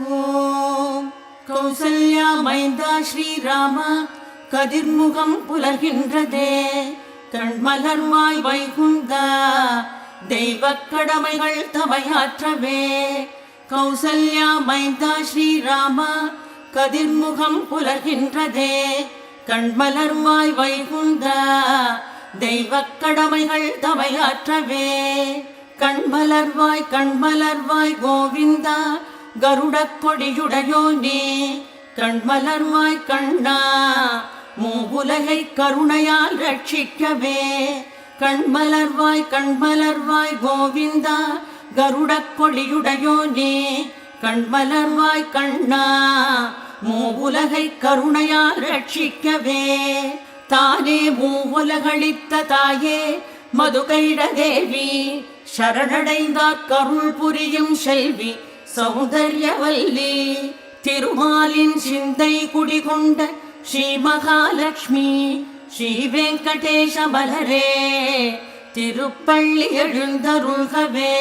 ஓம் கௌசல்யா மைந்தா ஸ்ரீராம கதிர்முகம் புலர்கின்றதே கண்மலர்வாய் வைகுந்தா தெய்வக் கடமைகள் தமையாற்றவே. கௌசல்யா மைந்தா ஸ்ரீராம கதிர்முகம் புலர்கின்றதே கண்மலர்வாய் வைகுந்தா தெய்வக் கடமைகள் தமையாற்றவே. கண்மலர்வாய் கோவிந்தா கருடக் கொடியுடையோனே கண்மலர்வாய் கண்ணா மூவுலகை கருணையால் ரட்சிக்கவே. கண்மலர்வாய் கோவிந்தா கருடக் கொடியுடையோனே கண்மலர்வாய் கண்ணா மூவுலகை கருணையால் ரட்சிக்கவே. தானே மூவுலகளித்த தாயே மதுகைட தேவி சரணடைந்தார் கருள் புரியும் செல்வி சௌந்தர்யவல்லி. திருமாலின் சிந்தை குடிகொண்ட ஸ்ரீ மகாலட்சுமி ஸ்ரீ வெங்கடேஷ மலரே திருப்பள்ளி எழுந்தருள்கவே.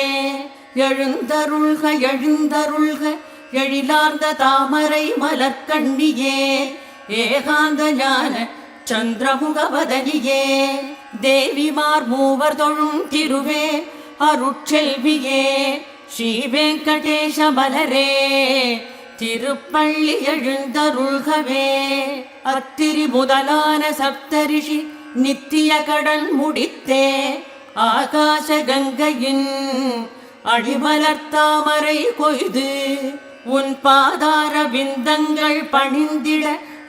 எழுந்தருள்க எழிலார்ந்த தாமரை மலர்கண்ணியே ஏகாந்த ஞான சந்திரமுகவதனியே தேவிமார் மூவர் தொழும் திருவே அருட்செல்வியே ஸ்ரீ வெங்கடேஷ மலரே திருப்பள்ளி எழுந்தருள்கவே. அத்திரி முதலான சப்தரிஷி நித்திய கடன் முடித்தே ஆகாச கங்கையின் அடிமலர்த்தாமரை கொய்து உன் பாதார விந்தங்கள் பணிந்திட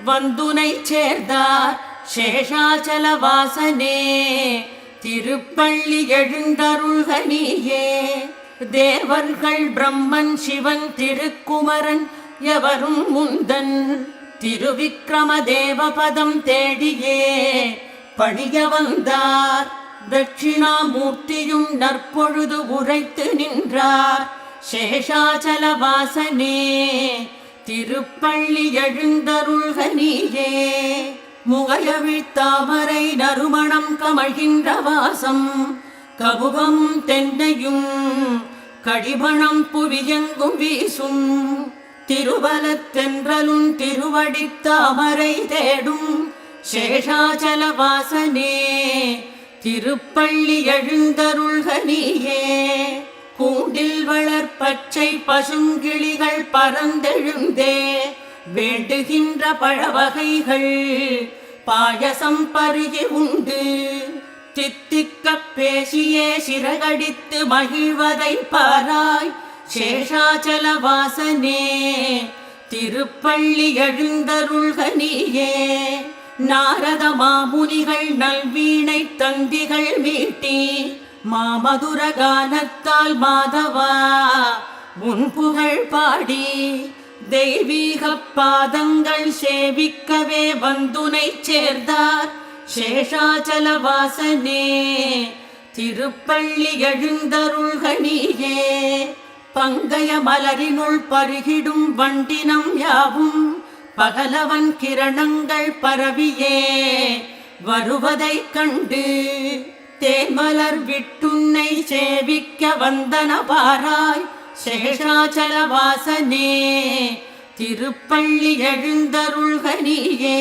வந்துனை சேர்ந்தார் சேஷாச்சல வாசனே திருப்பள்ளி எழுந்தருள்கனியே. தேவர்கள் பிரம்மன் சிவன் திருக்குமரன் எவரும் முந்தன் திருவிக்ரம தேவபதம் தேடியே பணிய வந்தார். தட்சிணாமூர்த்தியும் நற்பொழுது உரைத்து நின்றார் சேஷாச்சல வாசனே திருப்பள்ளி எழுந்தருள்கனியே. முகையவிழ் தாமரை நறுமணம் கமழ்கின்ற வாசம் கபுகம் தென்னையும் கடிபணம் புவியெங்கும் வீசும் திருவலத்தென்றலும் திருவடி தாமரை தேடும் சேஷாச்சல வாசனே திருப்பள்ளி எழுந்தருள்கனியே. கூண்டில் வளர்பச்சை பசுங்கிளிகள் பறந்தெழுந்தே வேண்டுகின்ற பழவகைகள் பாயசம் பருகி உண்டு தித்திக்க பேசியே சிறகடித்து மகிழ்வதை பாராய் சேஷாச்சல வாசனே திருப்பள்ளி எழுந்தருள்கனியே. நாரத மாமுனிகள் நல்வீணை தந்திகள் மீட்டி மாமதுர கானத்தால் மாதவா உன் புகழ் பாடி தெய்வீக பாதங்கள் சேவிக்கவே வந்துனை சேர்ந்தார் சேஷாச்சல வாசனே திருப்பள்ளி எழுந்தருள்கனியே. பங்கய மலரினுள் பருகிடும் வண்டினம் யாவும் பகலவன் கிரணங்கள் பரவியே வருவதைக் கண்டு தேமலர் விட்டுன்னை சேவிக்க வந்தன பாராய் சேஷாச்சல வாசனே திருப்பள்ளி எழுந்தருள்கனியே.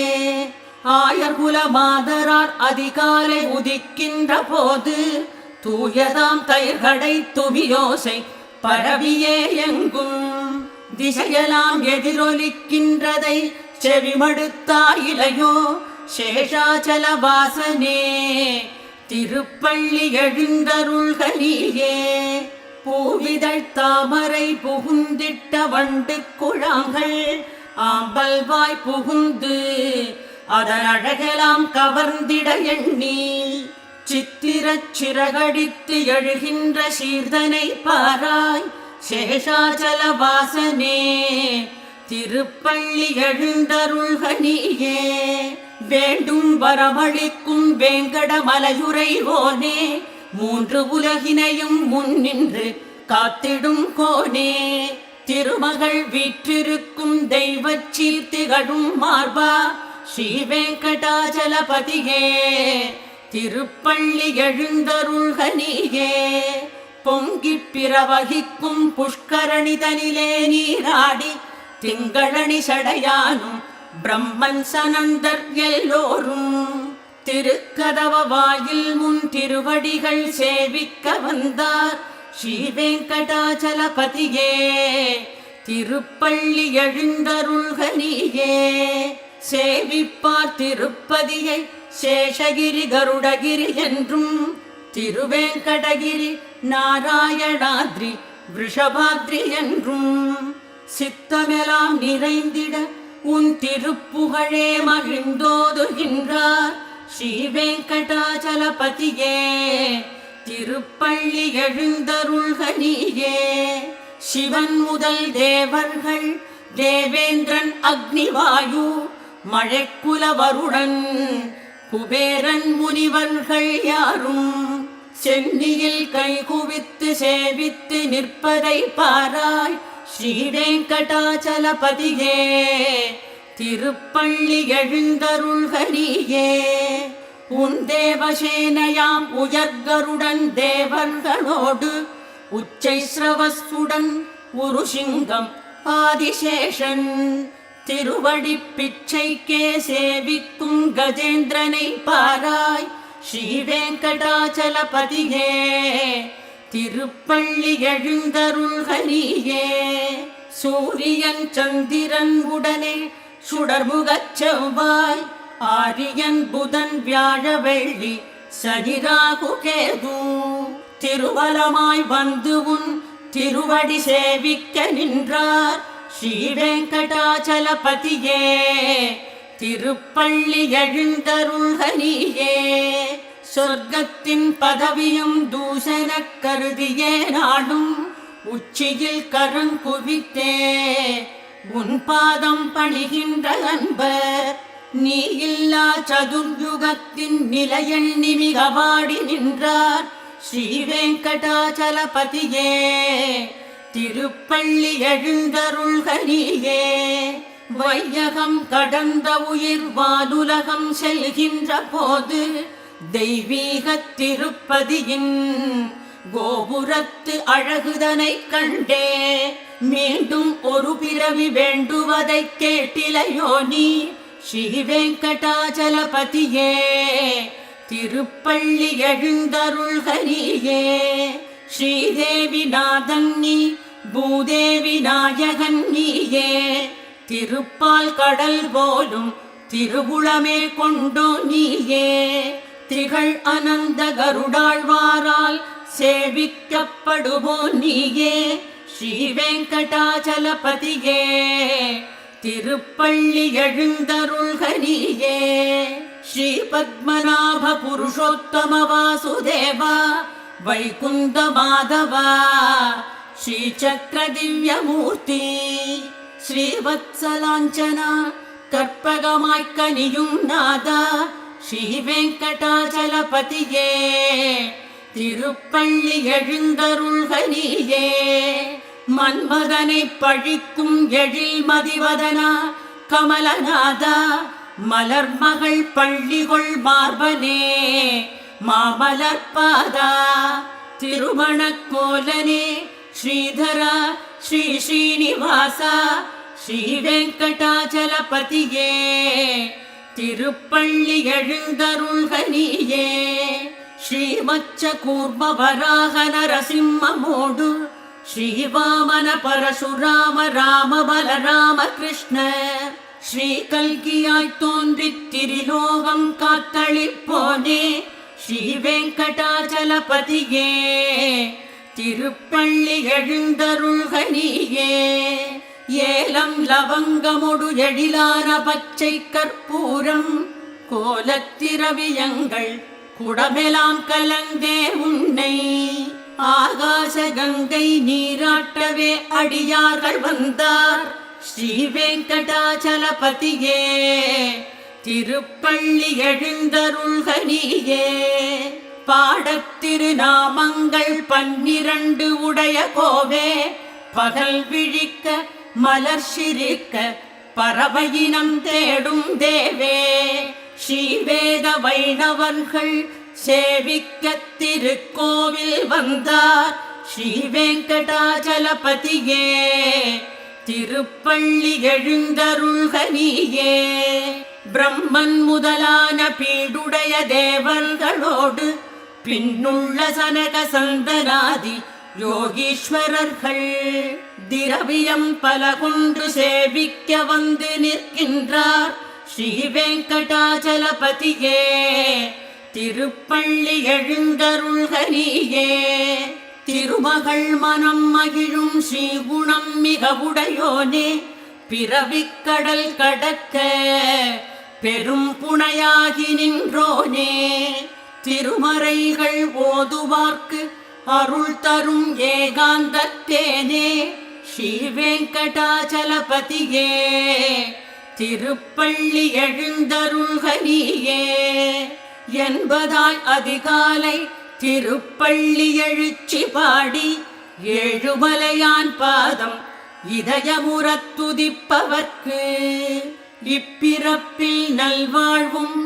ஆயர்குல மாதரார் அதிகாலை உதிக்கின்ற போது தூயதாம் தயிர்கடை துமியோசை பரவியே எங்கும் திசையெல்லாம் எதிரொலிக்கின்றதை செவிமடுத்தாயிலையோ சேஷாச்சல வாசனே திருப்பள்ளி எழுந்தருள்கனியே. பூவிதழ் தாமரை புகுந்திட்ட வண்டு குழாங்கள் ஆம்பல்வாய் புகுந்து அதன் அழகெல்லாம் கவர்ந்திட எண்ணி சித்திரச் சிறகடித்து எழுகின்ற சீர்தனை பாராய் சேஷாச்சல வாசனே திருப்பள்ளி எழுந்தருள்கனியே. வேண்டும் வரமளிக்கும் வேங்கட மலையுறைவோனே மூன்று உலகினையும் முன்னின்று காத்திடும் கோனே திருமகள் வீற்றிருக்கும் தெய்வச் சீர்த்திகழும் மார்பா ஸ்ரீ வெங்கடாச்சலபதியே திருப்பள்ளி எழுந்தருள்கனியே. பொங்கிப் பிரவகிக்கும் புஷ்கரணிதனிலே நீராடி திங்களணி சடையானும் பிரம்மன் சனந்தர் எல்லோரும் திருக்கதவ வாயில் முன் திருவடிகள் சேவிக்க வந்தார் ஸ்ரீ வெங்கடாச்சலபதியே. திருப்பள்ளி எழுந்தருள்க நீயே. சேவிப்பார் திருப்பதியை சேஷகிரி கருடகிரி என்றும் திருவேங்கடகிரி நாராயணாத்ரி விருஷபாத்ரி என்றும் சித்தமெல்லாம் நிறைந்திட உன் திருப்புகழே மகிழ்ந்தோதுகின்றார் ஸ்ரீ வெங்கடாச்சலபதியே. திருப்பள்ளி எழுந்தருள்க நீயே. சிவன் முதல் தேவர்கள் தேவேந்திரன் அக்னிவாயு மழைக்குல வருடன் குபேரன் முனிவர்கள் யாரும் சென்னியில் கைகுவித்து சேவித்து நிற்பதை பாராய் ஸ்ரீ வெங்கடாச்சலபதியே. திருப்பள்ளி எழுந்தருள்க நீயே. உன் தேவசேனையாம் உயர்கருடன் தேவர்களோடு உச்சை ஸ்ரவஸ்துடன் உருசிங்கம் ஆதிசேஷன் திருவடி பிச்சைக்கே சேவிக்கும் கஜேந்திரனை பாராய் ஸ்ரீ வெங்கடாச்சலபதியே. திருப்பள்ளி எழுந்தருள்க நீயே. சூரியன் சந்திரன் உடனே சுடர்முகச் செவ்வாய் ஆரியன் புதன் வியாழ வெள்ளி சனிராகு கேது திருவலமாய் வந்து உன் திருவடி சேவிக்க நின்றார் ஸ்ரீ வெங்கடாச்சலபதியே. திருப்பள்ளி எழுந்தருள்க நீயே. சொர்க்கத்தின் பதவியும் தூசன கருதியே நாடும் உச்சியில் கரங்குவித்தே உன் பாதம் பணிகின்ற அன்பர் நீ இல்லா சதுர்யுகத்தின் நிலையெண்ணி மிக வாடி நின்றார் ஸ்ரீ வெங்கடாச்சலபதியே. திருப்பள்ளி எழுந்தருள்க நீயே. வையகம் கடந்த உயிர் வானுலகம் செல்கின்ற போது தெய்வீக திருப்பதியின் கோபுரத்து அழகுதனை கண்டே மீண்டும் ஒரு பிறவி வேண்டுவதை கேட்டிலையோ நீ ஸ்ரீ வெங்கடாச்சலபதியே. திருப்பள்ளி எழுந்தருள்க நீயே. ஸ்ரீதேவி நாதன் நீ பூதேவி நாயகன் நீயே. திருப்பால் கடல் போலும் திருவுளமே கொண்டோ நீயே. திகழ் அனந்த கருடாழ்வாரால் சேவிக்கப்படுவோ நீயே ஸ்ரீ வெங்கடாச்சலபதியே. திருப்பள்ளி எழுந்தருள்க நீயே. ஸ்ரீ பத்மநாப புருஷோத்தம வாசுதேவா வைகுந்த மாதவா ஸ்ரீ சக்கர திவ்யமூர்த்தி ஸ்ரீவத்சலாஞ்சனா கற்பகமாய்க் கனியும் நாதா ஸ்ரீ வெங்கடாச்சலபதியே. திருப்பள்ளி எழுந்தருள்க நீயே. மன்மதனை பழிக்கும் எழில் மதிவதனா கமலநாதா மலர்மகள் பள்ளிகொள் மார்பனே மாமலர்பாதா திருமணக்கோலனே ஸ்ரீதரா ஸ்ரீ ஸ்ரீனிவாசா ஸ்ரீ வெங்கடாச்சலபதியே. திருப்பள்ளி எழுந்தருள்க நீயே. ஸ்ரீமச்ச கூர்ம வராக நரசிம்மமோடு ஸ்ரீவாமன பரசுராம ராம பலராம கிருஷ்ண ஸ்ரீ கல்கியாய் தோன்றித் திரிலோகம் காத்தளிப்போனே ஸ்ரீ வெங்கடாச்சலபதியே. திருப்பள்ளி எழுந்தருள்க நீயே. ஏலம் லவங்கமொடு எழிலான பச்சை கற்பூரம் கோலத்திரவியங்கள் குடமெலாம் கலந்தே உன்னை ஆகாச கங்கை நீராட்டவே அடியார்கள் வந்தார் ஸ்ரீ வெங்கடாச்சலபதியே. திருப்பள்ளி எழுந்தருள்க நீயே. பாடத்திருநாமங்கள் 12 உடைய கோவே பகல் விழிக்க மலர் சிரிக்க பறவையினம் தேடும் தேவே ஸ்ரீவேத வைணவர்கள் சேவிக்க திருக்கோவில் வந்தார் ஸ்ரீ வெங்கடாச்சலபதியே திருப்பள்ளி எழுந்தருள்க நீயே. பிரம்மன் முதலான பீடுடைய தேவர்களோடு பின்னுள்ள சனக சந்தனாதி யோகீஸ்வரர்கள் திரவியம் பல கொண்டு சேவிக்க வந்து நிற்கின்றார் ஸ்ரீ வெங்கடாச்சலபதியே திருப்பள்ளி எழுந்தருள்க நீயே. திருமகள் மனம் மகிழும் ஸ்ரீகுணம் மிக உடையோனே பிறவிக்கடல் கடக்க பெரும் புனையாகி நின்றோனே. திருமறைகள் ஓதுவார்க்கு அருள் தரும் ஏகாந்தத்தேனே ஸ்ரீ வெங்கடாச்சலபதியே திருப்பள்ளி எழுந்தருள்க நீயே. என்பதாய் அதிகாலை திருப்பள்ளி எழுச்சி பாடி ஏழுமலையான் பாதம் இதயமுறத் துதிப்பவர்க்கு இப்பிறப்பில் நல்வாழ்வும்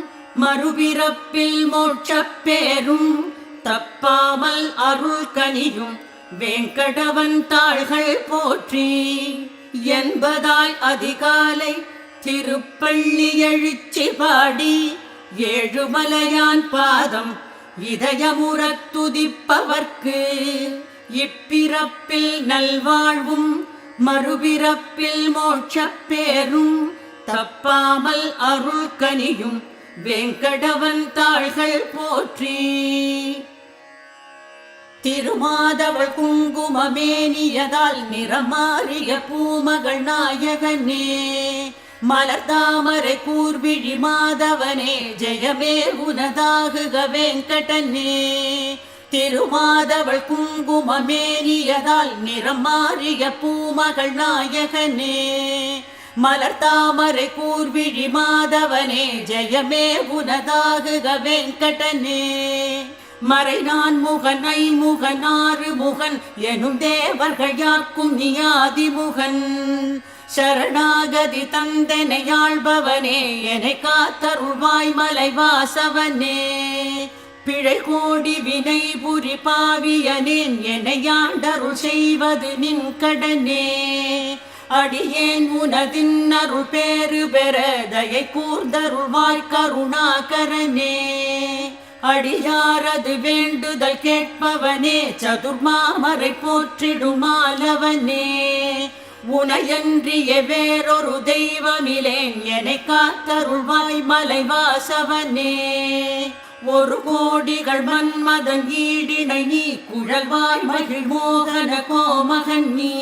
மறுபிறப்பில் மோட்சப் பேரும் தப்பாமல் அருள் கனியும் வேங்கடவன் தாள்கள் போற்றி. என்பதாய் அதிகாலை திருப்பள்ளி எழுச்சி பாடி ஏழுமலையான் பாதம் இதயமுறத் துதிப்பவர்க்கு இப்பிறப்பில் நல்வாழ்வும் மறுபிறப்பில் மோட்சப் பேரும் தப்பாமல் அருள் கனியும் வேங்கடவன் தாள்கள் போற்றி. திருமாதவள் குங்குமமேனியதால் நிறமாறிய பூமகள் நாயகனே மலர்தாமரை கூர்விழி மாதவனே ஜெயமே உனதாகுக வெங்கடனே. திருமாதவள் குங்குமமேனியதால் நிறமாறிய பூமகள் நாயகனே மலர்தாமரை கூர்விழி மாதவனே ஜெயமே உனதாகுக வெங்கடனே. மறைநான் முகன் ஐமுகன் ஆறு முகன் எனும் தேவர்கள் யார்க்கும் நியாதிமுகன் சரணாகதி தந்தனையாள்பவனே என்னை காத்தருள்வாய் மலைவாசவனே. பிழை கோடி வினை புரி பாவியனேன் என்னையாண்டருள் செய்வது நின் கடனே. அடியேன் உனதின் அருள் பேறு பெற தயை கூர்ந்தருள்வாய் கருணாகரனே. அடியாரது வேண்டுதல் கேட்பவனே சதுர்மாமரை போற்றிடுமாலவனே. உனையன்றிய வேறொரு தெய்வமிலேன் என்னை காத்தருள்வாய் மலைவாசவனே. ஒரு கோடிகள் மன்மதன் ஈடினை நீ குழல்வாய் மகிழ் மோகன கோமகன் நீ.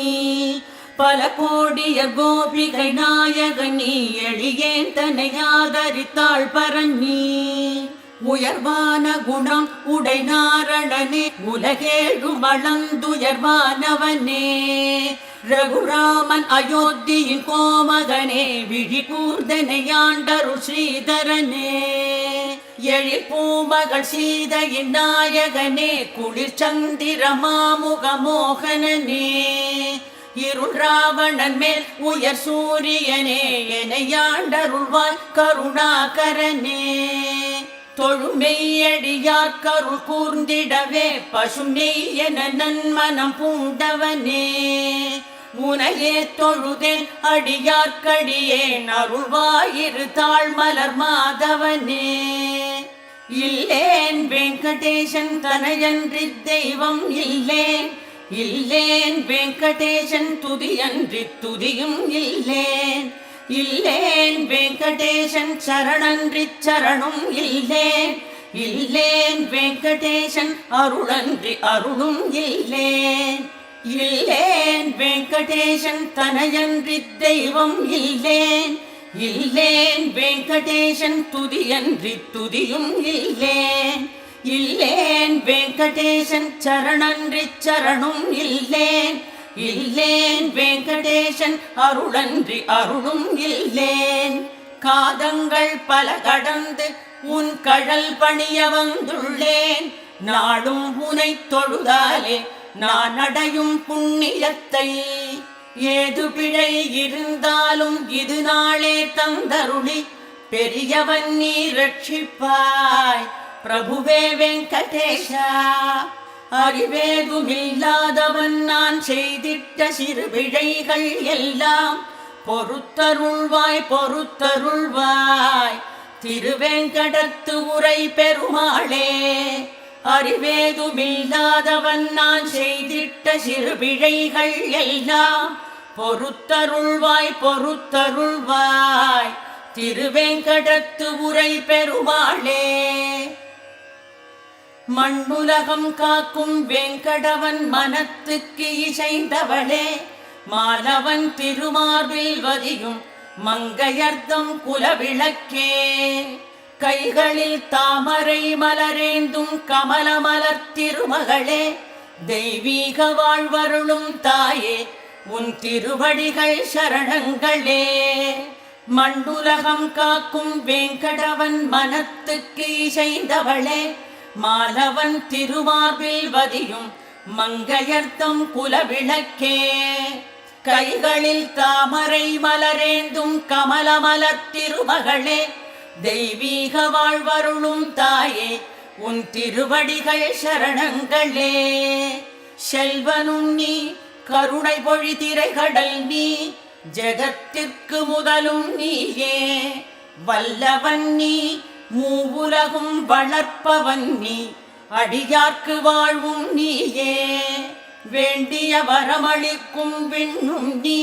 பல கோடிய கோபிகை நாயகன் நீ எளியேன் தன்னை ஆதரித்தாள் பரநீ. உயர்வான குணம் உடை நாரணனே உலகேழும் அளந்துயர்வானவனே. ரகுராமன் அயோத்தியின் கோமகனே விழி கூர்தனையாண்டருள் ஸ்ரீதரனே. எழில் பூமகள் சீதையின் நாயகனே குளிர் சந்திர மாமுக மோகனனே. இருள் ராவணன் மேல் உயர் சூரியனே எனையாண்டருள்வாய் கருணாகரனே. தொழுமெய்யடியார் கருள் கூர்ந்திடவே பசும் நெய் என நன்மனம் பூண்டவனே. உனையே தொழுதேன் அடியார்க்கடியேன் அருள்வாயிரு தாழ் மலர் மாதவனே. இல்லேன் வெங்கடேசன் தனையன்றி தெய்வம் இல்லேன் இல்லேன் வெங்கடேசன் துதியன்றி துதியும் இல்லேன் இல்லேன் வெங்கடேசன் சரணன்றி சரணும் இல்லேன் இல்லேன் வெங்கடேசன் அருளன்றி அருளும் இல்லேன் இல்லேன் வெங்கடேசன் தனையன்றி தெய்வம் இல்லேன் இல்லேன் வெங்கடேசன் துதியன்றி துதியும் இல்லேன் இல்லேன் வெங்கடேசன் சரணன்றி சரணும் இல்லேன் இல்லேன் வெங்கடேசன் அருளன்றி அருளும் இல்லேன். காதங்கள் பல கடந்து உன் கழல் பணிய வந்துள்ளேன். நாடும் உனை தொழுதாலே நான் அடையும் புண்ணியத்தை. ஏது பிழை இருந்தாலும் இது நாளே தந்தருளி பெரியவன் நீ ரட்சிப்பாய் பிரபுவே வெங்கடேஷா. அறிவேதுமில்லாதவன் நான் செய்திட்ட சிறு பிழைகள் எல்லாம் பொறுத்தருள்வாய் பொறுத்தருள்வாய் திருவேங்கடத்து உரை பெருமாளே. அறிவேதுமில்லாதவன் நான் செய்திட்ட சிறு பிழைகள் எல்லாம் பொறுத்தருள்வாய் பொறுத்தருள்வாய் திருவேங்கடத்து உரை பெருமாளே. மண்ணுலகம் காக்கும் வேங்கடவன் மனத்துக்கு இசைந்தவளே, மாலவன் திருமார்பில் வதியும் மங்கையர்தம் குலவிளக்கே. கைகளில் தாமரை மலரேந்தும் கமல மலர் திருமகளே, தெய்வீக வாழ்வருளும் தாயே உன் திருவடிகள் சரணங்களே. மண்ணுலகம் காக்கும் வேங்கடவன் மனத்துக்கு இசைந்தவளே, மாலவன் திருமார்பில் வதியும் மங்கையர்தம் குலவிளக்கே. கைகளில் தாமரை மலரேந்தும் கமல மலர் திருமகளே, தெய்வீக வாழ்வருளும் தாயே உன் திருவடிகள் சரணங்களே. செல்வனும் நீ கருணை பொழி திரைகடல் நீ, ஜெகத்திற்கு முதலும் நீயே. வல்லவன் நீ மூவுலகும் வளர்ப்பவன் நீ, அடியார்க்கு வாழ்வும் நீயே. வேண்டிய வரமளிக்கும் விண்ணும் நீ,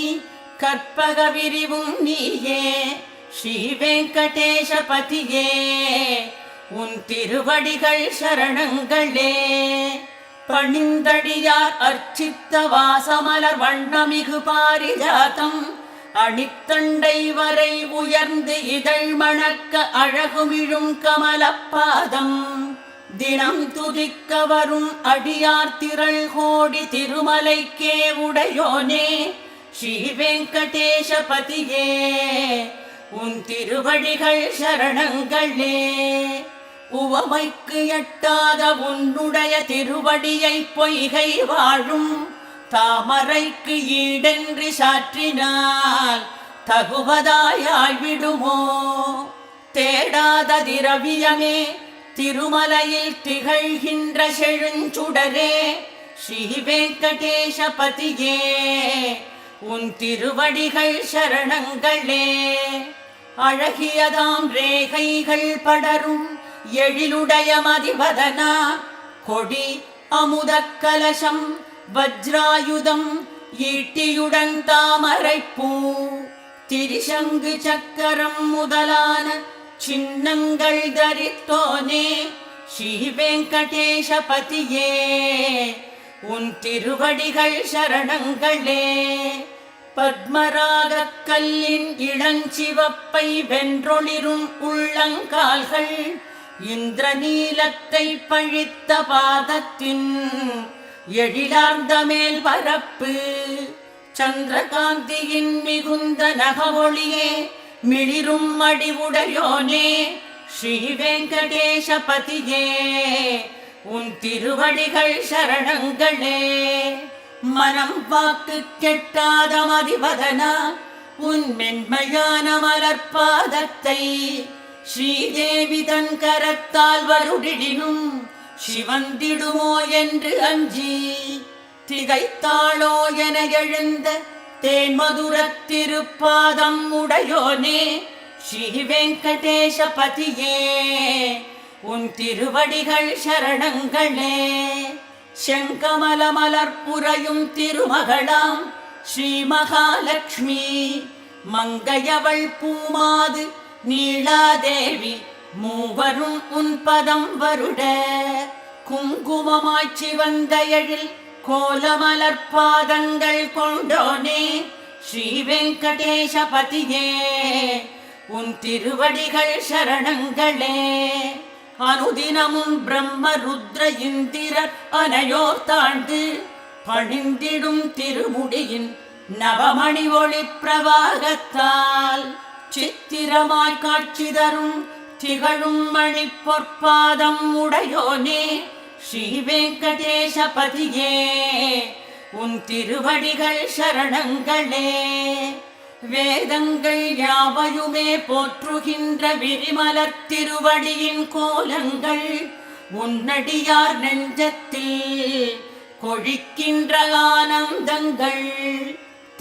கற்பக விரிவும் நீயே. ஸ்ரீ வெங்கடேசபதியே உன் திருவடிகள் சரணங்களே. பணிந்தடியார் அர்ச்சித்த வாசமலர் வண்ணமிகு பாரிஜாதம், அணித்தண்டை வரை உயர்ந்து இதழ் மணக்க அழகுமிழும் கமலப்பாதம். தினம் துதிக்க வரும் அடியார் திரள் கோடி திருமலைக்கே உடையோனே. ஸ்ரீ வெங்கடேசபதியே உன் திருவடிகள் சரணங்களே. உவமைக்கு எட்டாத உன்னுடைய திருவடியை பொய்கை வாழும் தாமரைக்கு ஈடென்று சாற்றினால் தகுவதாயாய்விடுமோ. தேடாத திரவியமே திருமலையில் திகழ்கின்ற செழுஞ்சுடரே, ஸ்ரீ வெங்கடேசபதியே உன் திருவடிகள் சரணங்களே. அழகியதாம் ரேகைகள் படரும் எழிலுடைய மதிவதனா, கொடி அமுதக் கலசம் வஜ்ராயுதம் ஈட்டியுடன் தாமரைப்பூ, திரிசங்கு சக்கரம் முதலான சின்னங்கள் தரித்தோனே. ஸ்ரீ வெங்கடேசபதியே உன் திருவடிகள் சரணங்களே. பத்மராக கல்லின் இளஞ்சிவப்பை வென்றொளிரும் உள்ளங்கால்கள், இந்திரநீலத்தை பழித்த பாதத்தின் எழிலார்ந்த மேல் பரப்பு. சந்திரகாந்தியின் மிகுந்த நகவொளியே மிளிரும் அடிவுடையோனே. ஸ்ரீ வெங்கடேசபதியே உன் திருவடிகள் சரணங்களே. மனம் வாக்கு கெட்டாத மதிவதனா, உன் மென்மையான மலர்பாதத்தை ஸ்ரீதேவி தன் கரத்தால் வருடினும் சிவந்திடுமோ என்று அஞ்சி திகைத்தாளோ என எழுந்த தேன்மதுரத் திருப்பாதம் உடையோனே. ஸ்ரீ வெங்கடேசபதியே உன் திருவடிகள் சரணங்களே. செங்கமல மலர்புரையும் திருமகளாம் ஸ்ரீ மகாலட்சுமி, மங்கையவள் பூமாது நீளாதேவி மூவரும் உன் பதம் வருட. குங்குமமாய்ச்சி வந்த எழில் கோலமலர் பாதங்கள் கொண்டோனே. ஸ்ரீ வெங்கடேசபதியே உன் திருவடிகள் சரணங்களே. அனுதினமும் பிரம்ம ருத்ர இந்திரர் அனையோர் தாழ்ந்து பணிந்திடும் திருமுடியின் நவமணி ஒளி பிரவாகத்தால் சித்திரமாய் காட்சி தரும் திகழும் மணி பொற்பாதம் உடையோனே. ஸ்ரீ வெங்கடேசபதியே உன் திருவடிகள் சரணங்களே. வேதங்கள் யாவையுமே போற்றுகின்ற விரிமலர் திருவடியின் கோலங்கள் உன்னடியார் நெஞ்சத்தில் கொழிக்கின்ற ஆனந்தங்கள்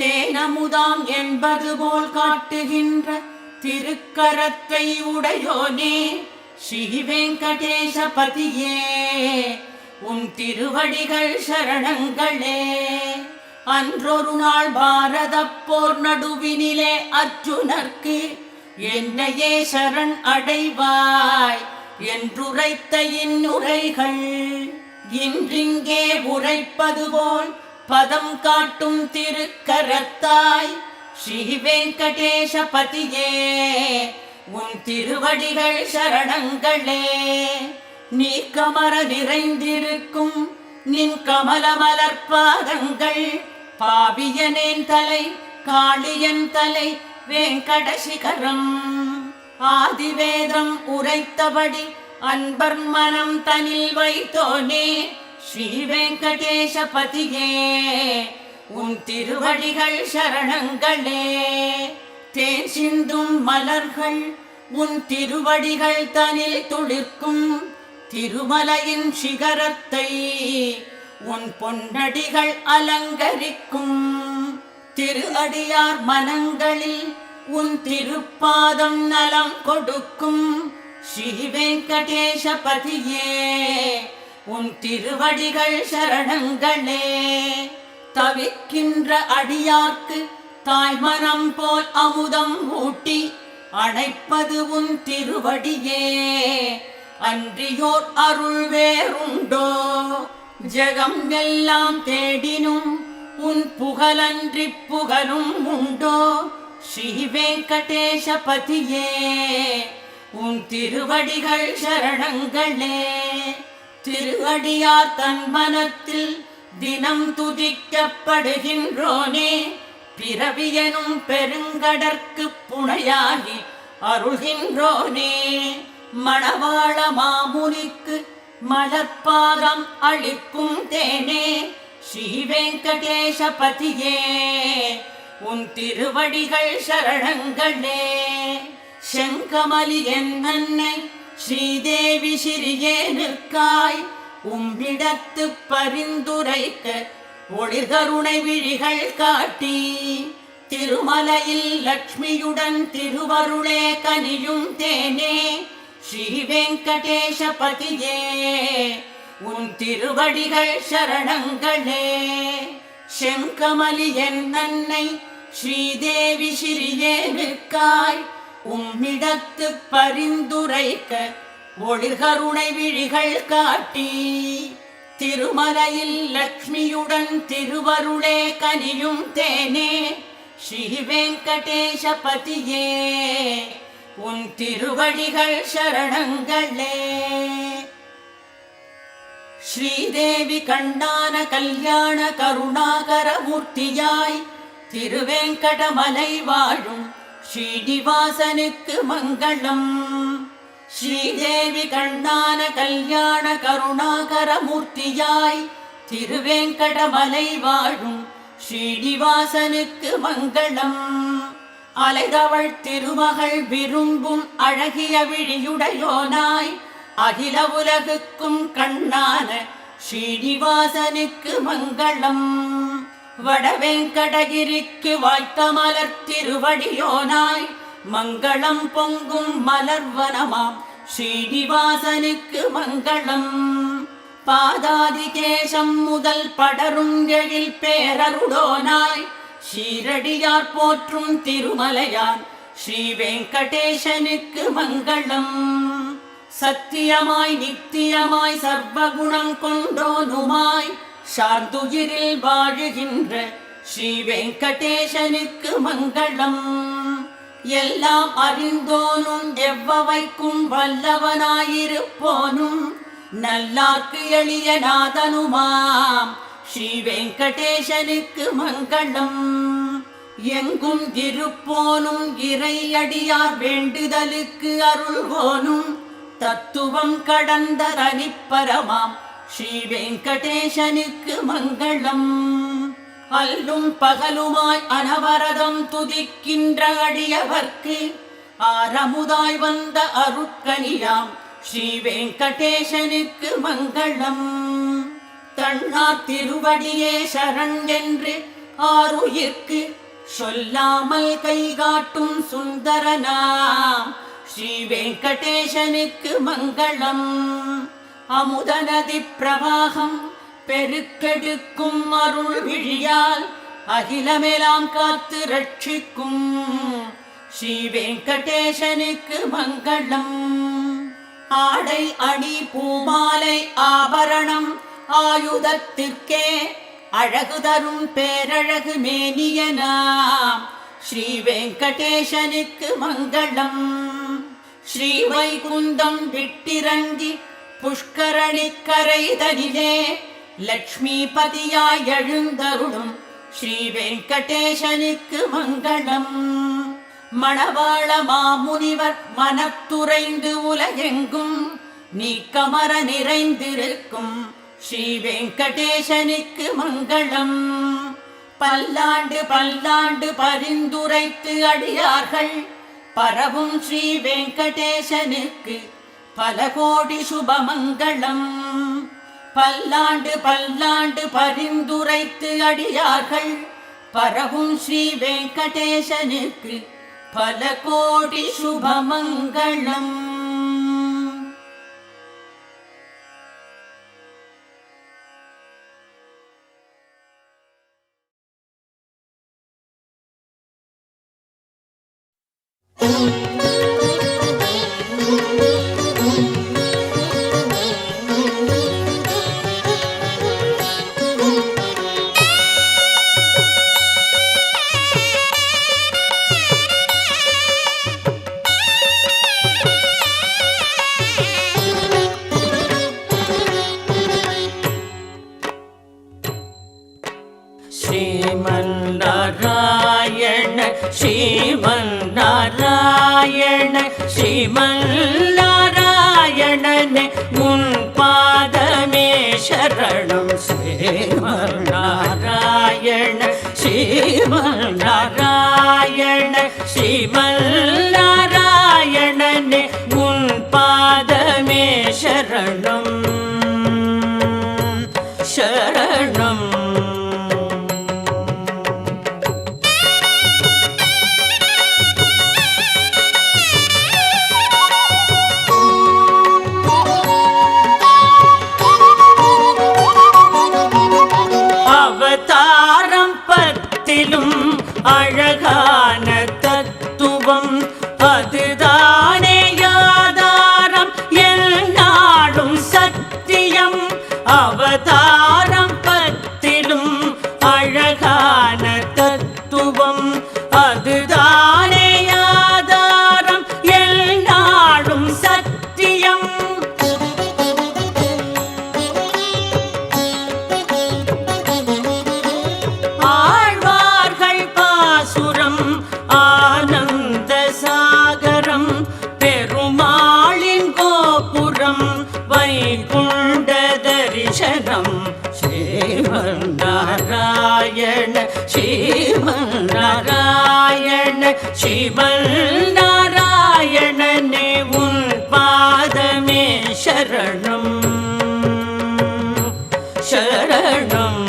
தேனமுதாம் என்பது போல் காட்டுகின்ற திருக்கரத்தை உடையோனே ஸ்ரீ வெங்கடேசபதியே உன் திருவடிகள் சரணங்களே. அன்றொரு நாள் பாரத போர் நடுவினிலே அர்ஜுனர்க்கு என்னையே சரண் அடைவாய் என்றுரைத்த இன்னுரைகள் இன்றிங்கே உரைப்பது போல் பதம் காட்டும் திருக்கரத்தாய் ஸ்ரீ வெங்கடேசபதியே உன் திருவடிகள் சரணங்களே. நீ கமர நிறைந்திருக்கும் நின் கமலமலர் பாதங்கள் பாவியனேன் தலை காளியன் தலை வெங்கடசிகரம் ஆதிவேதம் உரைத்தபடி அன்பர் மனம் தனில் வைத்தோனே ஸ்ரீ வெங்கடேசபதியே உன் திருவடிகள் சரணங்களே. தேன் சிந்தும் மலர்கள் உன் திருவடிகள் தனில் துளிர்க்கும் திருமலையின் சிகரத்தை உன் பொன்னடிகள் அலங்கரிக்கும் திரு அடியார் மனங்களில் உன் திருப்பாதம் நலம் கொடுக்கும் ஸ்ரீ வெங்கடேசபதியே உன் திருவடிகள் சரணங்களே. தவிக்கின்ற அடியார்க்கு தாய்மனம் போல் அமுதம் ஊட்டி அணைப்பது உன் திருவடியே அன்றியோர் அருள் வேறுண்டோ. ஜகம் எல்லாம் தேடினும் உன் புகழன்றி புகழும் உண்டோ ஸ்ரீ வெங்கடேசபதியே உன் திருவடிகள் சரணங்களே. திருவடியார் தன் மனத்தில் தினம் துதிக்கப்படுகின்றோனே பிறவியனும் பெருங்கடற்கு புனையாகி அருள்கின்றோனே. மணவாள மாமுனிக்கு மலர்பாதம் அளிக்கும் தேனே ஸ்ரீ வெங்கடேசபதியே உன் திருவடிகள் சரணங்களே. செங்கமலி என் அன்னை ஸ்ரீதேவி சிறியேனுக்காய் உம்மிடத்து பரிந்துரைக்க ஒளிர்கருணை விழிகள் காட்டி திருமலையில் லக்ஷ்மியுடன் திருவருளே கனியும் தேனே ஸ்ரீ வெங்கடேசபதியே உன் திருவடிகள் சரணங்களே. செங்கமலி என் அன்னை ஸ்ரீதேவி சிறியேனுக்காய் உம்மிடத்து பரிந்துரைக்க ஒளிர்கருணை விழிகள் காட்டி திருமலையில் லக்ஷ்மியுடன் திருவருளே கனியும் தேனே ஸ்ரீ வெங்கடேசபதியே உன் திருவடிகள் சரணங்களே. ஸ்ரீதேவி கண்ணான கல்யாண கருணாகர மூர்த்தியாய் திருவேங்கடமலை வாழும் ஸ்ரீனிவாசனுக்கு மங்களம். ஸ்ரீதேவி கண்ணான கல்யாண கருணாகர மூர்த்தியாய் திருவேங்கடமலை வாழும் ஸ்ரீனிவாசனுக்கு மங்களம். அலைதவள் திருமகள் விரும்பும் அழகிய விழியுடையோனாய் அகில உலகுக்கும் கண்ணான ஸ்ரீனிவாசனுக்கு மங்களம். வடவேங்கடகிரிக்கு வாய்த்த மலர் திருவடியோனாய் மங்களம் பொங்கும் மலர்வனமாம் ஸ்ரீனிவாசனுக்கு மங்களம். பாதாதிகேசம் முதல் படரும் எழில் பேரருடோனாய் ஷீரடியார் போற்றும் திருமலையான் ஸ்ரீ வெங்கடேசனுக்கு மங்களம். சத்தியமாய் நித்தியமாய் சர்வகுணம் கொண்டோனுமாய் சார்ந்துயிரில் வாழுகின்ற ஸ்ரீ வெங்கடேசனுக்கு மங்களம். எல்லாம் அறிந்தோனும் எவ்வவைக்கும் வல்லவனாயிருப்போனும் நல்லார்க்கு எளிய நாதனுமாம் ஸ்ரீ வெங்கடேசனுக்கு மங்களம். எங்கும் இருப்போனும் இறையடியார் வேண்டுதலுக்கு அருள்வோனும் தத்துவம் கடந்த தனிப்பரமாம் ஸ்ரீ வெங்கடேசனுக்கு மங்களம். அல்லும் பகலுமாய் அனவரதம் துதிக்கின்ற அடியவர்க்கு ஆரமுதாய் வந்த அருட்கனியாம் ஸ்ரீ வெங்கடேசனுக்கு மங்களம். தன்னார் திருவடியே சரண் என்று ஆருயிர்க்கு சொல்லாமல் கைகாட்டும் சுந்தரனாம் ஸ்ரீ வெங்கடேசனுக்கு மங்களம். அமுத நதி பிரவாகம் பெருக்கெடுக்கும் அருள் விழியால் அகிலமெல்லாம் காத்து ரட்சிக்கும் ஸ்ரீ வெங்கடேசனுக்கு மங்களம். ஆடை அணி பூமாலை ஆபரணம் ஆயுதத்திற்கே அழகு தரும் பேரழகு மேனியனாம் ஸ்ரீ வெங்கடேசனுக்கு மங்களம். ஸ்ரீ வைகுந்தம் விட்டிறங்கி புஷ்கரணிக்கரை தனிலே லக்ஷ்மிபதியாய் எழுந்தருளும் ஸ்ரீ வெங்கடேசனுக்கு மங்களம். மணவாள மாமுனிவர் மனத்துறைந்து உலகெங்கும் நீக்கமர நிறைந்திருக்கும் ஸ்ரீ வெங்கடேசனுக்கு மங்களம். பல்லாண்டு பல்லாண்டு பரிந்துரைத்து அடியார்கள் பரவும் ஸ்ரீ வெங்கடேசனுக்கு பல கோடி சுபமங்களம். பல்லாண்டு பல்லாண்டு பரிந்துரைத்து அடியார்கள் பரவும் ஸ்ரீ வெங்கடேசனுக்கு பல கோடி சுபமங்களம். श्रीमन्नारायण श्रीमन्नारायण श्रीमन्नारायणने उन पादमे शरणं श्रीमन्नारायण श्रीमन्नारायण श्रीमन्नारायणने उन पादमे शरणं शरणं அழகான தத்துவம் அதுதானே ஆதாரம் எந்நாளும் சத்தியம். அவதாரம் பத்திலும் அழகான தத்துவம் அதுதானே ஆதாரம் எந்நாளும் சத்தியம். ஆனந்த சாகரம் பெருமாளின் கோபுரம் வைகுண்ட தரிசனம் ஸ்ரீமன்னாராயண ஸ்ரீமன்னாராயண ஸ்ரீமன்னாராயணனே உன் பாதமே சரணம் சரணம்.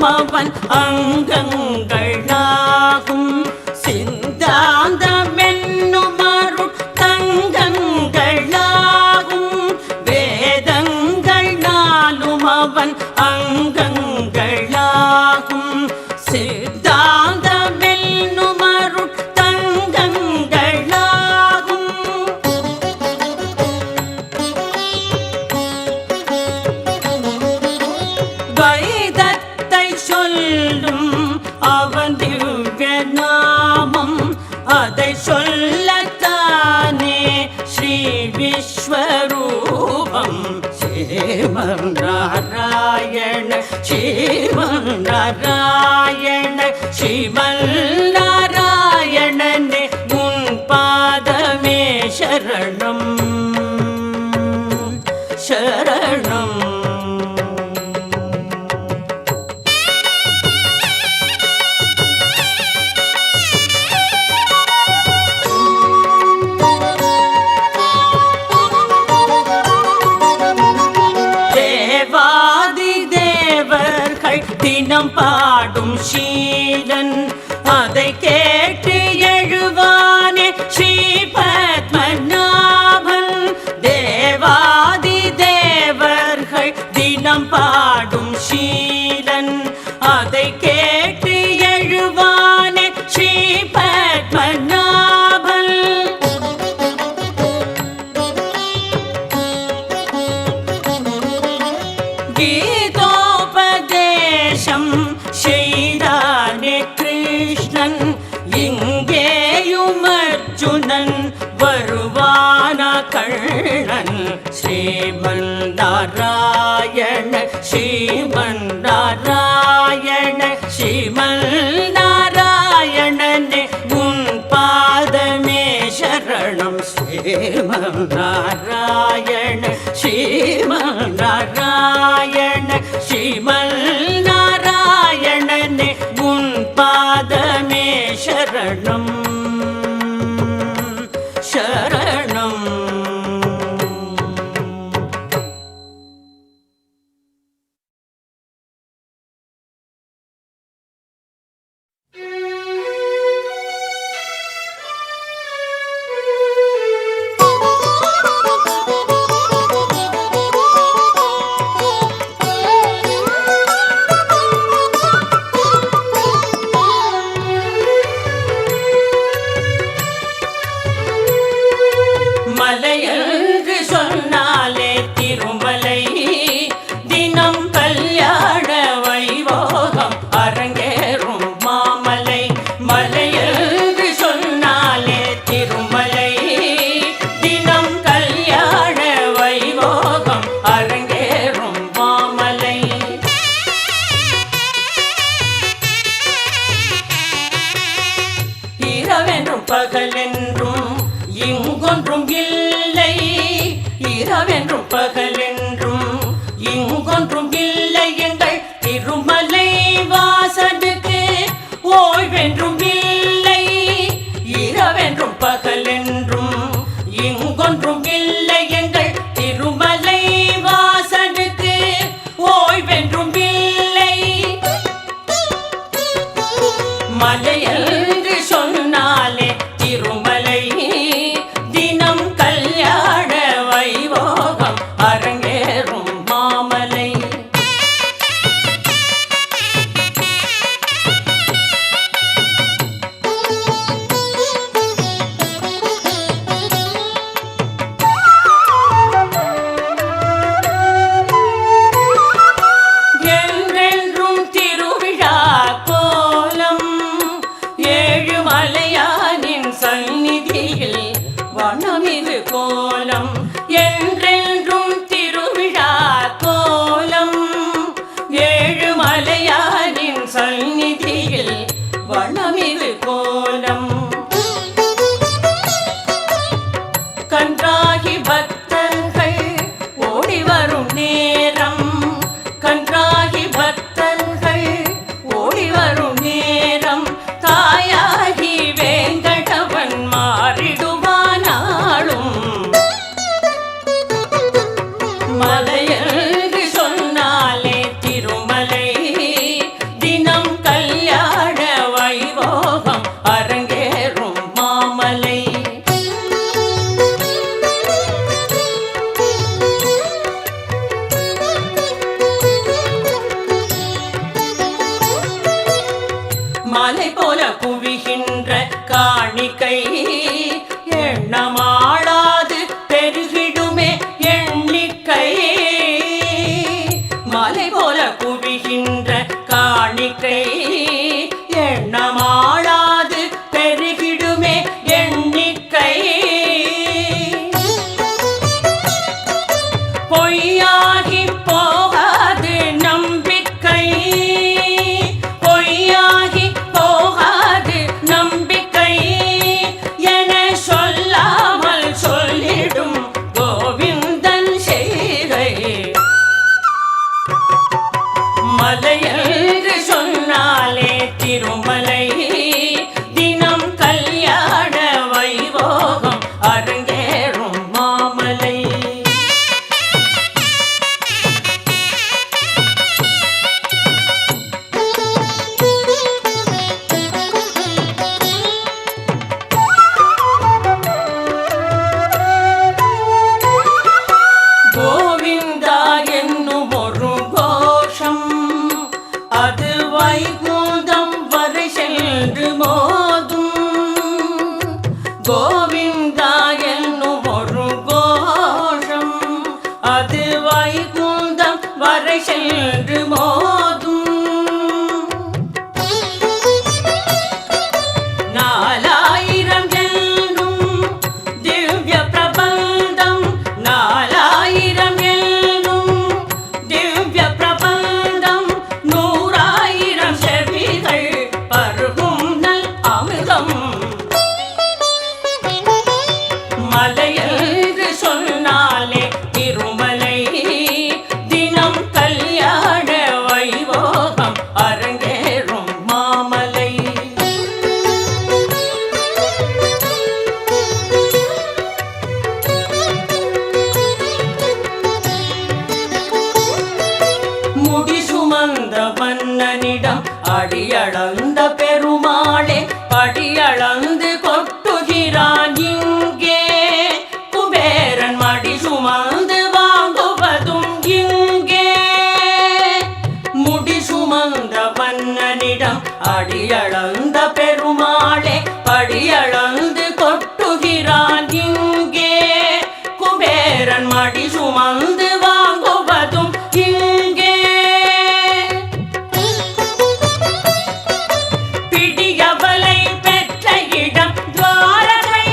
அவன் அங்கங்களாகும் சிந்தாந்தமென்னுமருள் தங்கங்களாகும். வேதங்கள் நாளும் அவன் அங்கங்களாகும் சிந்தாந்தமென்னுமருள் தங்கங்களாகும். சொல்லும் அவன் திவ்ய நாமம் அதை சொல்லத்தானே ஸ்ரீ விஸ்வரூபம் ஸ்ரீமன்னாராயண ஸ்ரீமன்னாராயண ஸ்ரீமன்னாராயணனே உன் பாதமே சரணம் சரணம் சரணம். தேவாதி தேவர்கள் தினம் பாடும் சீலன் அதை கேட்டு எழுவானே ஸ்ரீ பத்மநாபன். தேவாதி தேவர்கள் தினம் பாடும் சீலன் அதை கேட்டு எழுவானே ஸ்ரீ பத்மநாபன். கீதோபதேசம் செய்தானே கிருஷ்ணன் இங்கேயும் அர்ஜுனன் வருவான கண்ணன். ஸ்ரீமன் நாராயண ஸ்ரீமன் நாராயண ஸ்ரீமன் நாராயணனே உன் பாதமே சரணம். ஸ்ரீமன் நாராயண ஸ்ரீமன் நாராயண ஸ்ரீமன் நாராயணனே உன் பாதமே சரணம் சரணம். மலையென்று சொன்னாலே திருமலை தினம் கல்யாண வைபோகம் அரங்கேறும் மாமலை. மலையென்று சொன்னாலே திருமலை தினம் கல்யாண வைபோகம் அரங்கேறும் மாமலை. இரவென்றும் பகலென்றும் இங்கொன்றும் இல்லை. இரவென்றும் பகலென்றும் இங்கொன்றும் இல்லை. எங்கள் திருமலை வாசனுக்கு ஓய்வென்றும் இல்லை. இரவென்றும் பகலென்றும் இங்கொன்றும் இல்லை. எங்கள் திருமலை வாசனுக்கு ஓய்வென்றும் இல்லை. மலையென்று சொன்னாலே திருமலை தினம் கல்யாண வைபோகம் அரங்கேறும் மாமலை. என்றென்றும் திருவிழா கோலம் ஏழுமலையானின் சந்நிதியில் வனமிகு கோலம். என்றென்றும் திருவிழா கோலம் ஏழுமலையானின் சந்நிதியில் வனமிகு கோலம். கன்றாகி பக்தர்கள் ஓடி வரும் நேரம். கன்றாகி பக்தர்கள் ஓடி வரும் நேரம். தாயாகி வேங்கடவன் மாறிடுவானாலும். மலையென்று சொன்னாலே திருமலை தினம் கல்யாண வைபோகம் அரங்கேறும் மாமலை. மலை போல குவிகின்ற காணிக்கை எண்ணமாளாது பெருகிடுமே எண்ணிக்கை. மலை போல குவிகின்ற காணிக்கை எண்ணமாளாது பெருகிடுமே எண்ணிக்கை. பொய்யாகி போகாது நம்பிக்கை. பொய்யாகி போகாது நம்பிக்கை. என் வைகுந்தம் வரை சென்று மோதும் 4000 என்னும் திவ்ய பிரபந்தம் 4000 என்னும் திவ்ய பிரபந்தம் 100,000 செவிகள் பருகும் நல் அமிர்தம் மலையென்று சொன்னாலே திருமலை தினம் கல்யாண வைபோகம் அரங்கேறும் மாமலை முடி சுமந்த மன்னனிடம் அடியளந்த பெருமாளே படியளந்து கொட்டுகிறான் இங்கே குபேரன் மடி சுமந்து வாங்குவதும் இங்கே முடி சுமந்த மன்னனிடம் அடியளந்த பெருமாளே படியளந்து கொட்டுகிறான் இங்கே குபேரன் மடி சுமந்து வாங்குவதும் இங்கே பிடியவளை பெற்ற இடம் துவாரகை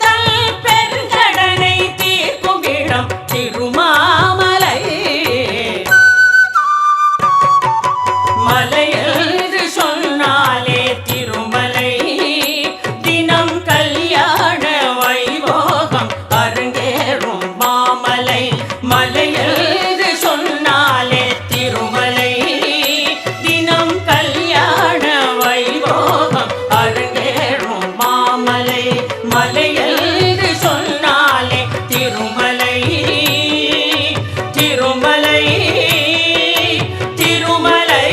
தல் பெருங்கடனை தீர்க்கும் இடம் திருமாமலை மலையென்று சொன்னாலே திருமலை தினம் கல்யாண வைபோகம் அரங்கேறும் மாமலை மலையென்று சொன்னாலே திருமலை தினம் கல்யாண வைபோகம் அரங்கேறும் மாமலை மலையென்று சொன்னாலே திருமலை திருமலை திருமலை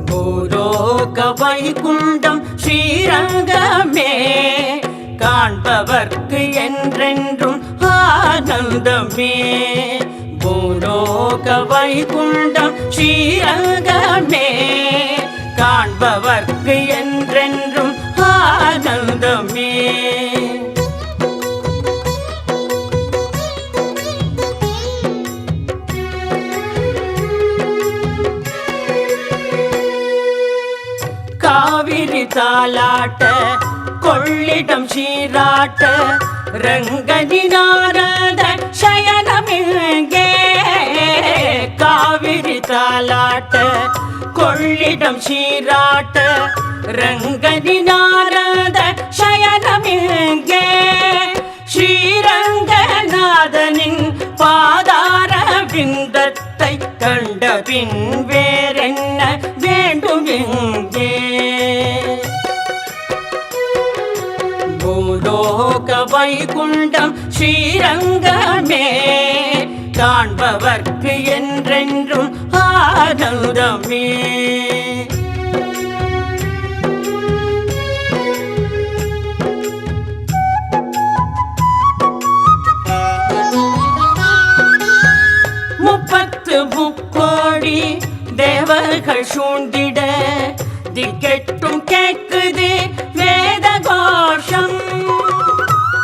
பூலோக வைகுண்டம் ஸ்ரீரங்கமே காண்பவர்க்கு என்றென்றும் ஆனந்தமே பூலோக வைகுண்டம் ஸ்ரீரங்கமே காண்பவர்க்கு என்றென்றும் ஆனந்தமே காவிரி தாலாட்ட கொள்ளிடம் சீராட்ட ரங்கனி நாரத சயனமிங்கே காவிரி தாலாட்ட கொள்ளிடம் சீராட்ட ரங்கனி நாரத சயனமிங்கே ஸ்ரீரங்கநாதனின் பாதார விந்தத்தை கண்ட பின் வேறென்ன வேண்டும் எங்கே பூலோக வைகுண்டம் ஸ்ரீரங்கமே காண்பவர்க்கு என்றென்றும் ஆனந்தமே முக்கோடி தேவர்கள் சூழ்ந்திட திக்கெட்டும் கேட்குது வேத கோஷம்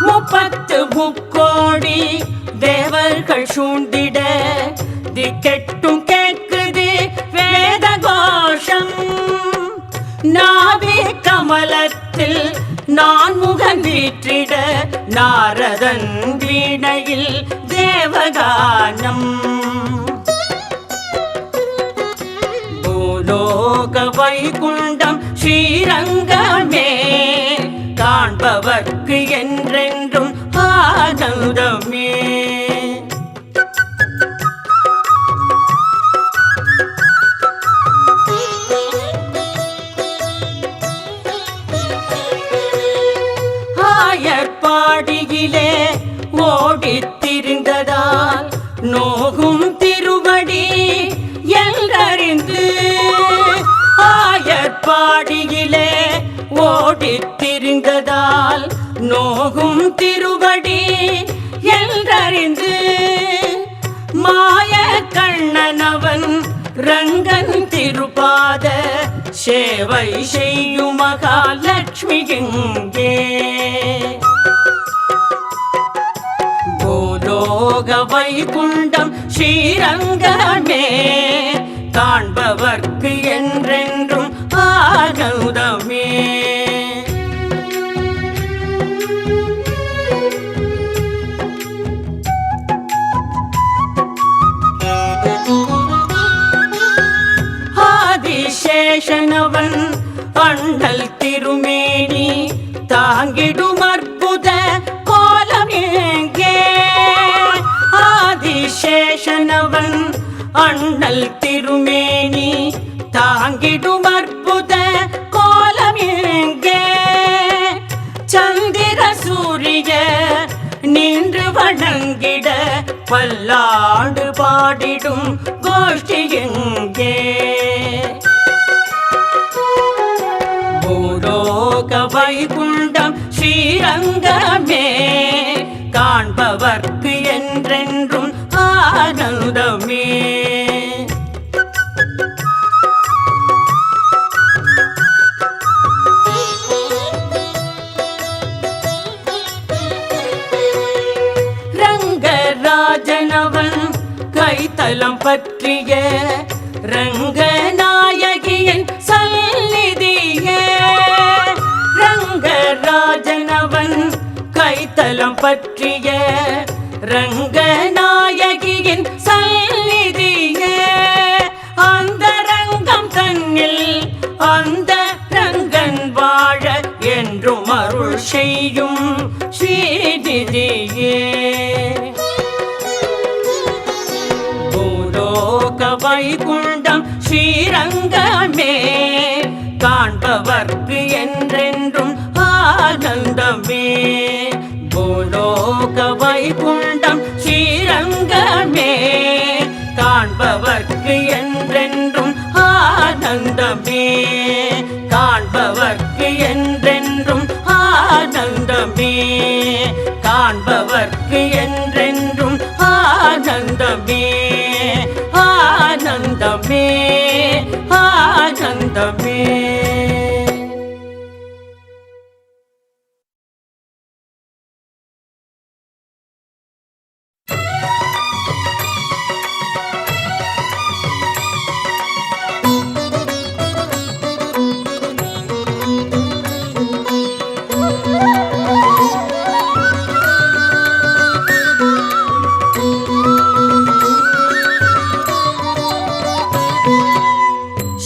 30 முக்கோடி தேவர்கள் சூழ்ந்திட திக்கெட்டும் கேட்குது வேத கோஷம் நாவே கமலத்தில் நான் முகம் வீற்றிட நாரதன் வீணையில் தேவகானம் பூலோக வைகுண்டம் ஸ்ரீரங்கமே காண்பவர்க்கு என்றென்றும் ஆனந்தமே. ஆயர்பாடியிலே ஓடித் திரிந்ததால் நோகும் திருவடி என்றறிந்து, ஆயர்பாடியிலே ஓடித் திரிந்ததால் நோகும் திருவடி என்றறிந்து, மாய கண்ணனவன் ரங்கன் திருபாத சேவை செய்யும் மகாலட்சுமி எங்கே? பூலோக வைகுண்டம் ஸ்ரீரங்கமே காண்பவர்க்கு என்றென்றும் ஆனந்தமே. ஆதிசேஷனவன் அண்ணல் திருமேனி தாங்கிடும் அற்புத கோலம் எங்கே? ஆதிசேஷனவன் அண்ணல் திருமேனி தாங்கிடும் அற்புத கோலம் எங்கே? சந்திர சூரிய நின்று வணங்கிட பல்லாண்டு பாடிடும் கோஷ்டி எங்கே? பூலோக வைகுண்டம் ஸ்ரீரங்கமே காண்பவர்க்கு என்றென்றும் ஆனந்தமே. ரங்கராஜனவன் கைத்தலம் பற்றிய ரங்கநாயகியின் சந்நிதியே. ரங்கராஜனவன் கைத்தலம் பற்றிய ரங்கநாயகியின் சந்நிதியே. அந்த ரங்கம் தன்னில் அந்த ரங்கன் வாழ என்றும் அருள் செய்யும் ஸ்ரீநிதியே. பூலோக வைகுண்டம் ஸ்ரீரங்கமே காண்பவர்க்கு என்றென்றும் ஆனந்தமே. பூலோக வைகுண்டம் ஸ்ரீரங்கமே காண்பவர்க்கு என்றென்றும் ஆனந்தமே. காண்பவர்க்கு என்றென்றும் ஆனந்தமே. காண்பவர்க்கு என்றென்றும் ஆனந்தமே. ஆனந்தமே ஆனந்தமே.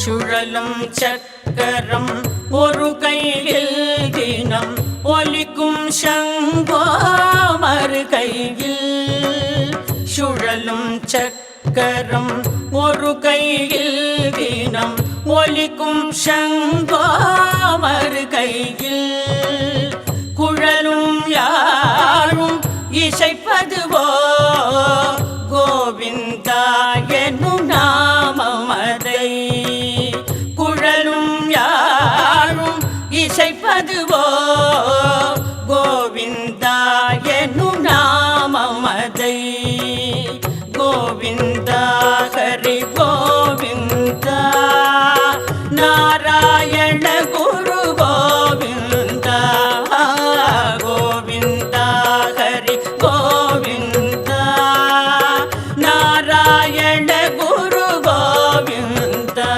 சுழலும் சக்கரம் ஒரு கையில் தினம் ஒலிக்கும் சங்கோ மறு கையில். சுழலும் சக்கரம் ஒரு கையில் தினம் ஒலிக்கும் சங்கோ மறு கையில். குழலும் யாரும் இசைப்பதுவோ கோவிந்தா என்னும் நாமமதை. குழலும் யாரும் இசைப்பதுவோ கோவிந்தா என்னும் நாமமதை. கோவிந்தா ஹரி கோவிந்தா நாராயண குரு கோவிந்தா. கோவிந்தா ஹரி கோவிந்தா நாராயண குரு கோவிந்தா.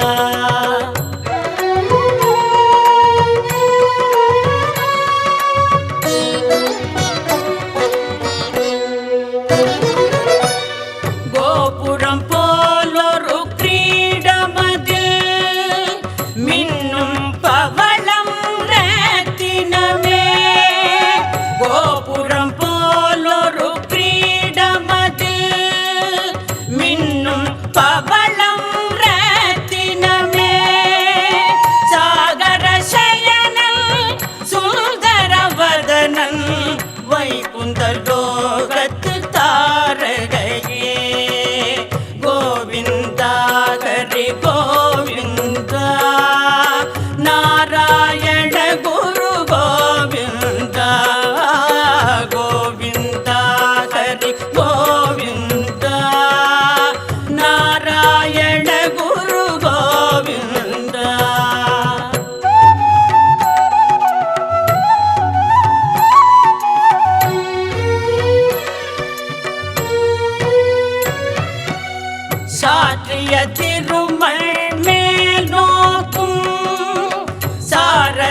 கோபுரம் போலொரு கிரீடமதில் மின்னும்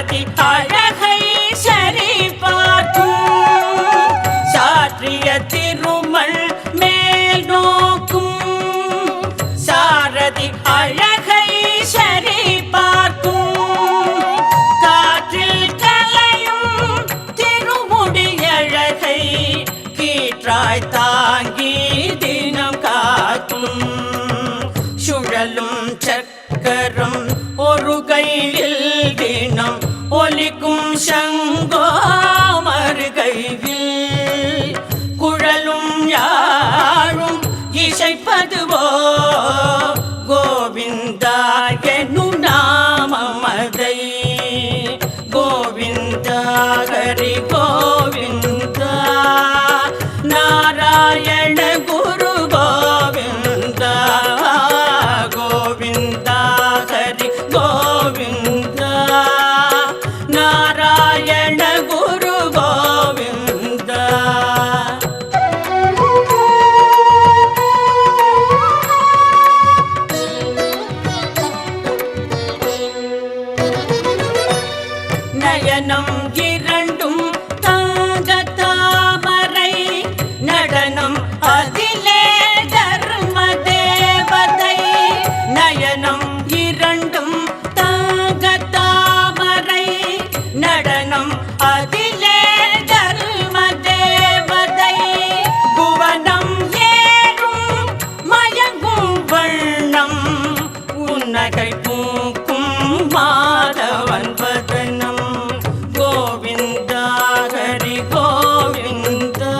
சாரதி அழகை சரி பார்க்கும் சாற்றிய திருமல் மேல் நோக்கும் சாரதி அழகை சரி பார்க்கும் காற்றில் கலையும் திருமுடியழகை கீற்றாய் தாங்கி தினம் காக்கும் சுழலும் சக்கரம் ஒரு கையில் தினம் ஒலிக்கும் சங்கோ மறு கையில் குழலும் யாழும் இசைப்பதுவோ கோவிந்தா என்னும் நாமமதை கோவிந்தா ஹரி கோவிந்தா நாராயண குரு கோவிந்தா கோவிந்தா ஹரி கோவிந்தா நாராயண குரு கோவிந்தா நயனம் இரண்டும் தங்க தாமரை நடனம் அதிலே தர்ம தேவதை நயனம் இரண்டும் தங்க தாமரை நடனம் அதிலே தர்ம தேவதை புவனம் ஏறும் மயங்கும் வண்ணம் உன்னகை பூக்கும் மாதவன் வதனம் கோவிந்தா ஹரி கோவிந்தா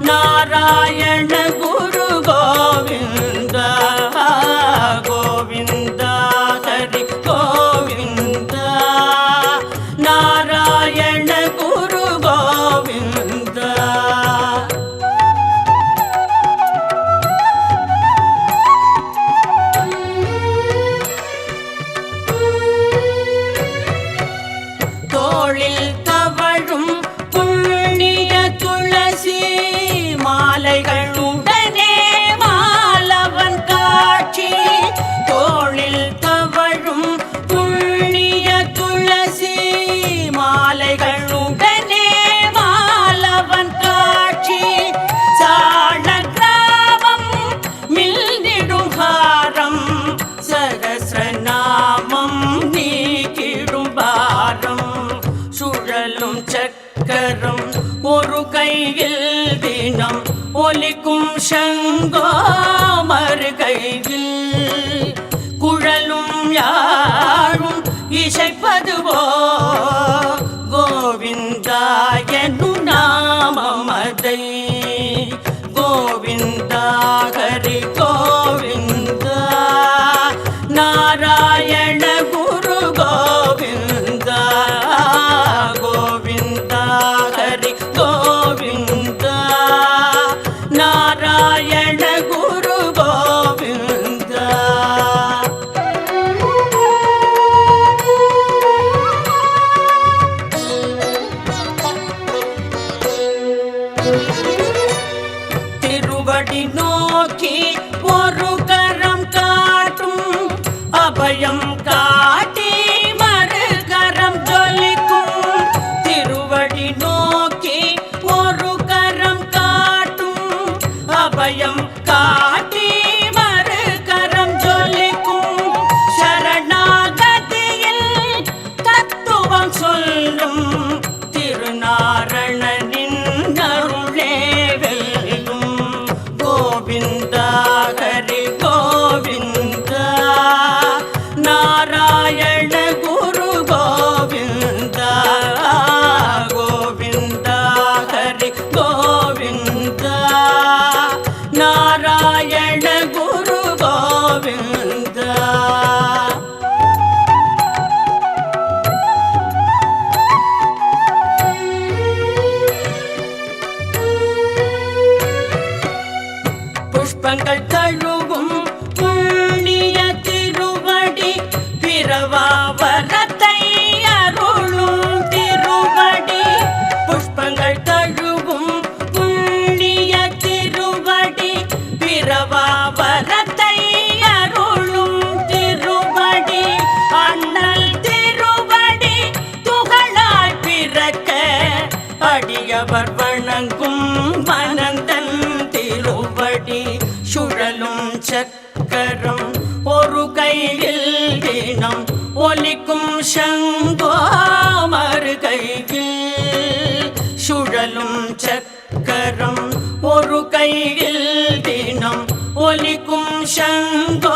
நாராயண குரு கோவிந்தா கோவிந்தா ஹரி கோவிந்தா நாராயண குரு கோவிந்தா தோளில் தவழும் புண்ணிய துளசி மாலைகளுடனே மாலவன் காட்சி தோளில் தவழும் புண்ணிய துளசி மாலைகளுடனே மாலவன் காட்சி சால கிராமம் மில்னிடும் ஹாரம் சகஸ்ரநாமம் நீக்கிடும் பாரம் சுழலும் சக்கரம் ஒரு கையில் தினம் ஒலிக்கும் சங்கோ மறு கையில் குழலும் யாழும் இசைப்பதுவோ கோவிந்தா என்னும் நாமமதை கோவிந்தா ஹரி கோவிந்தா நாராயண குரு கோவிந்தா கோவிந்தா ஹரி கோவிந்தா நாராயண குரு கோவிந்தா அடியவர் வணங்கும் மனந்தன் திருவடி சுழலும் சக்கரம் ஒரு கையில் தினம் ஒலிக்கும் சங்கோ மறு கையில் சுழலும் சக்கரம் ஒரு கையில் தினம் ஒலிக்கும் சங்கோ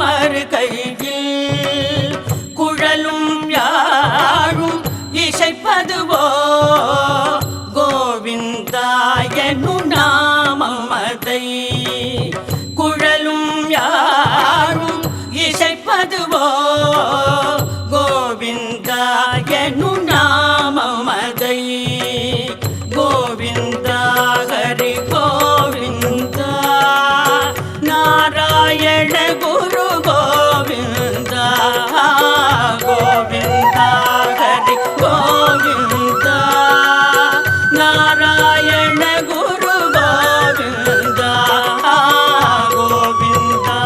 மறு கையில் குழலும் யாழும் இசைப்பதுவோ கோவிந்தாயனு நாமமதை குழலும் யாழும் இசைப்பதுவோ கோவிந்தாயனு நாமமதை கோவிந்தா ஹரி கோவிந்தா நாராயண குரு கோவிந்தா கோவிந்தா ஹரி கோவிந்தா நாராயண குரு கோவிந்தா கோவிந்தா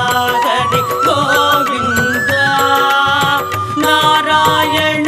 ஹரி கோவிந்தா நாராயண